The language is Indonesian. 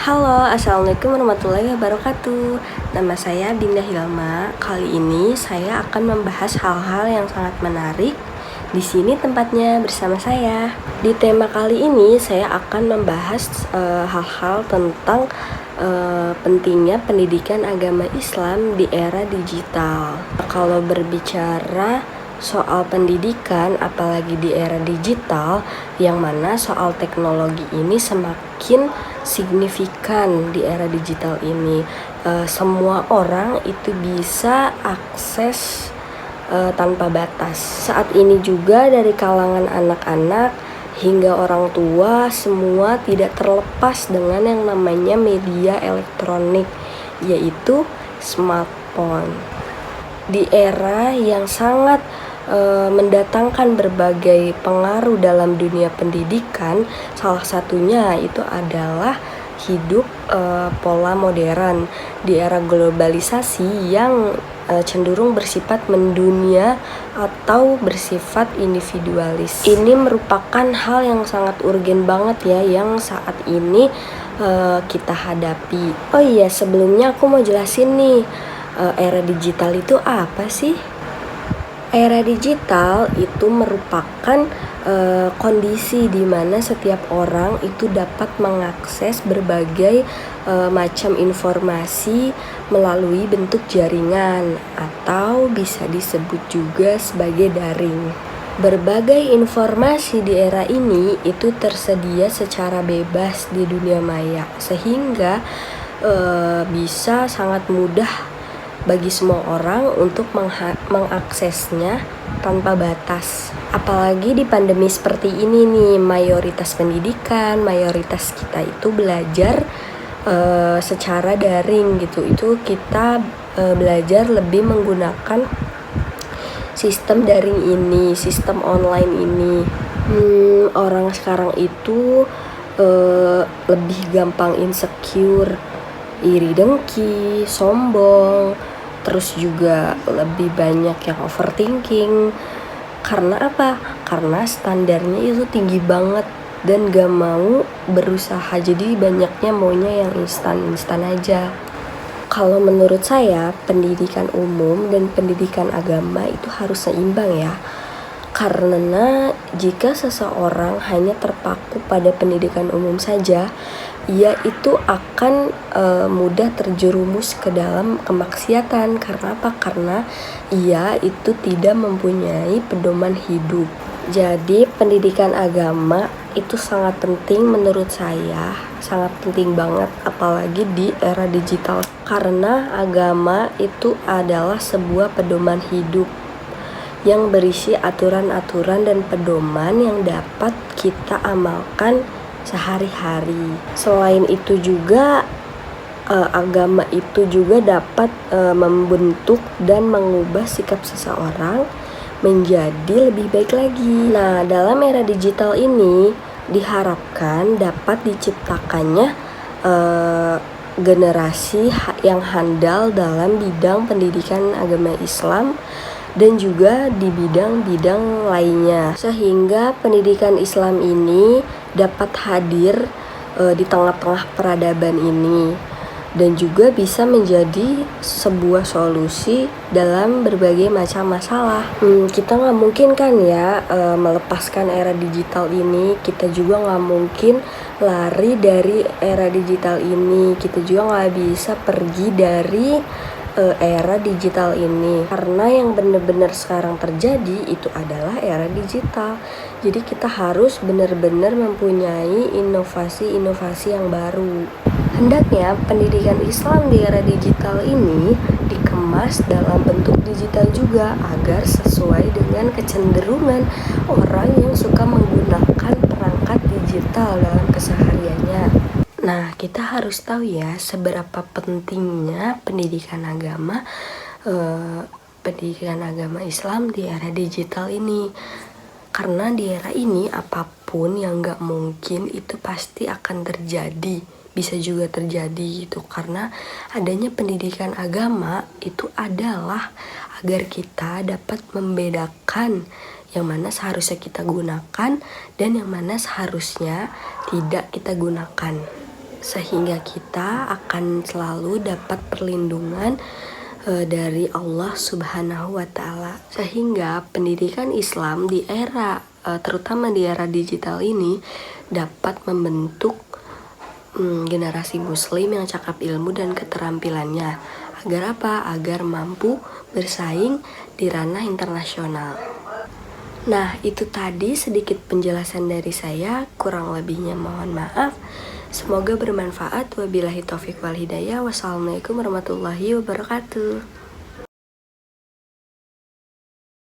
Halo, assalamualaikum warahmatullahi wabarakatuh. Nama saya Dinda Hilma. Kali ini saya akan membahas hal-hal yang sangat menarik. Di sini tempatnya bersama saya. Di tema kali ini saya akan membahas hal-hal tentang pentingnya pendidikan agama Islam di era digital. Kalau berbicara soal pendidikan, apalagi di era digital, yang mana soal teknologi ini semakin signifikan di era digital ini. Semua orang itu bisa akses tanpa batas. Saat ini juga dari kalangan anak-anak hingga orang tua, semua tidak terlepas dengan yang namanya media elektronik, yaitu smartphone. Di era yang sangat mendatangkan berbagai pengaruh dalam dunia pendidikan, salah satunya itu adalah hidup pola modern di era globalisasi yang cenderung bersifat mendunia atau bersifat individualis. Ini merupakan hal yang sangat urgen banget ya, yang saat ini kita hadapi. Oh iya, sebelumnya aku mau jelasin nih, era digital itu apa sih? Era digital itu merupakan kondisi di mana setiap orang itu dapat mengakses berbagai macam informasi melalui bentuk jaringan atau bisa disebut juga sebagai daring. Berbagai informasi di era ini itu tersedia secara bebas di dunia maya, sehingga bisa sangat mudah bagi semua orang untuk mengaksesnya tanpa batas. Apalagi di pandemi seperti ini nih, mayoritas pendidikan, mayoritas kita itu belajar secara daring gitu. Itu kita belajar lebih menggunakan sistem daring ini, sistem online ini. Orang sekarang itu lebih gampang insecure, iri dengki, sombong, terus juga lebih banyak yang overthinking. Karena apa? Karena standarnya itu tinggi banget dan gak mau berusaha, jadi banyaknya maunya yang instan aja. Kalau menurut saya, pendidikan umum dan pendidikan agama itu harus seimbang ya. Karena jika seseorang hanya terpaku pada pendidikan umum saja, ia itu akan mudah terjerumus ke dalam kemaksiatan. Karena apa? Karena ia itu tidak mempunyai pedoman hidup. Jadi pendidikan agama itu sangat penting menurut saya, sangat penting banget apalagi di era digital. Karena agama itu adalah sebuah pedoman hidup yang berisi aturan-aturan dan pedoman yang dapat kita amalkan sehari-hari. Selain itu juga agama itu juga dapat membentuk dan mengubah sikap seseorang menjadi lebih baik lagi. Nah, dalam era digital ini diharapkan dapat diciptakannya generasi yang handal dalam bidang pendidikan agama Islam dan juga di bidang-bidang lainnya, sehingga pendidikan Islam ini dapat hadir di tengah-tengah peradaban ini dan juga bisa menjadi sebuah solusi dalam berbagai macam masalah. Kita nggak mungkin kan ya melepaskan era digital ini. Kita juga nggak mungkin lari dari era digital ini. Kita juga nggak bisa pergi dari era digital ini, karena yang benar-benar sekarang terjadi itu adalah era digital. Jadi kita harus benar-benar mempunyai inovasi-inovasi yang baru. Hendaknya pendidikan Islam di era digital ini dikemas dalam bentuk digital juga agar sesuai dengan kecenderungan orang yang suka menggunakan perangkat digital dalam kesehariannya. Nah, kita harus tahu ya seberapa pentingnya pendidikan agama Islam di era digital ini. Karena di era ini apapun yang gak mungkin itu pasti akan terjadi, bisa juga terjadi gitu. Karena adanya pendidikan agama itu adalah agar kita dapat membedakan yang mana seharusnya kita gunakan dan yang mana seharusnya tidak kita gunakan. sehingga kita akan selalu dapat perlindungan dari Allah Subhanahu wa Ta'ala. Sehingga pendidikan Islam di era terutama di era digital ini dapat membentuk generasi muslim yang cakap ilmu dan keterampilannya. Agar apa? Agar mampu bersaing di ranah internasional. Nah, itu tadi sedikit penjelasan dari saya, kurang lebihnya mohon maaf. Semoga bermanfaat. Wabillahi taufiq wal hidayah. Wassalamualaikum warahmatullahi wabarakatuh.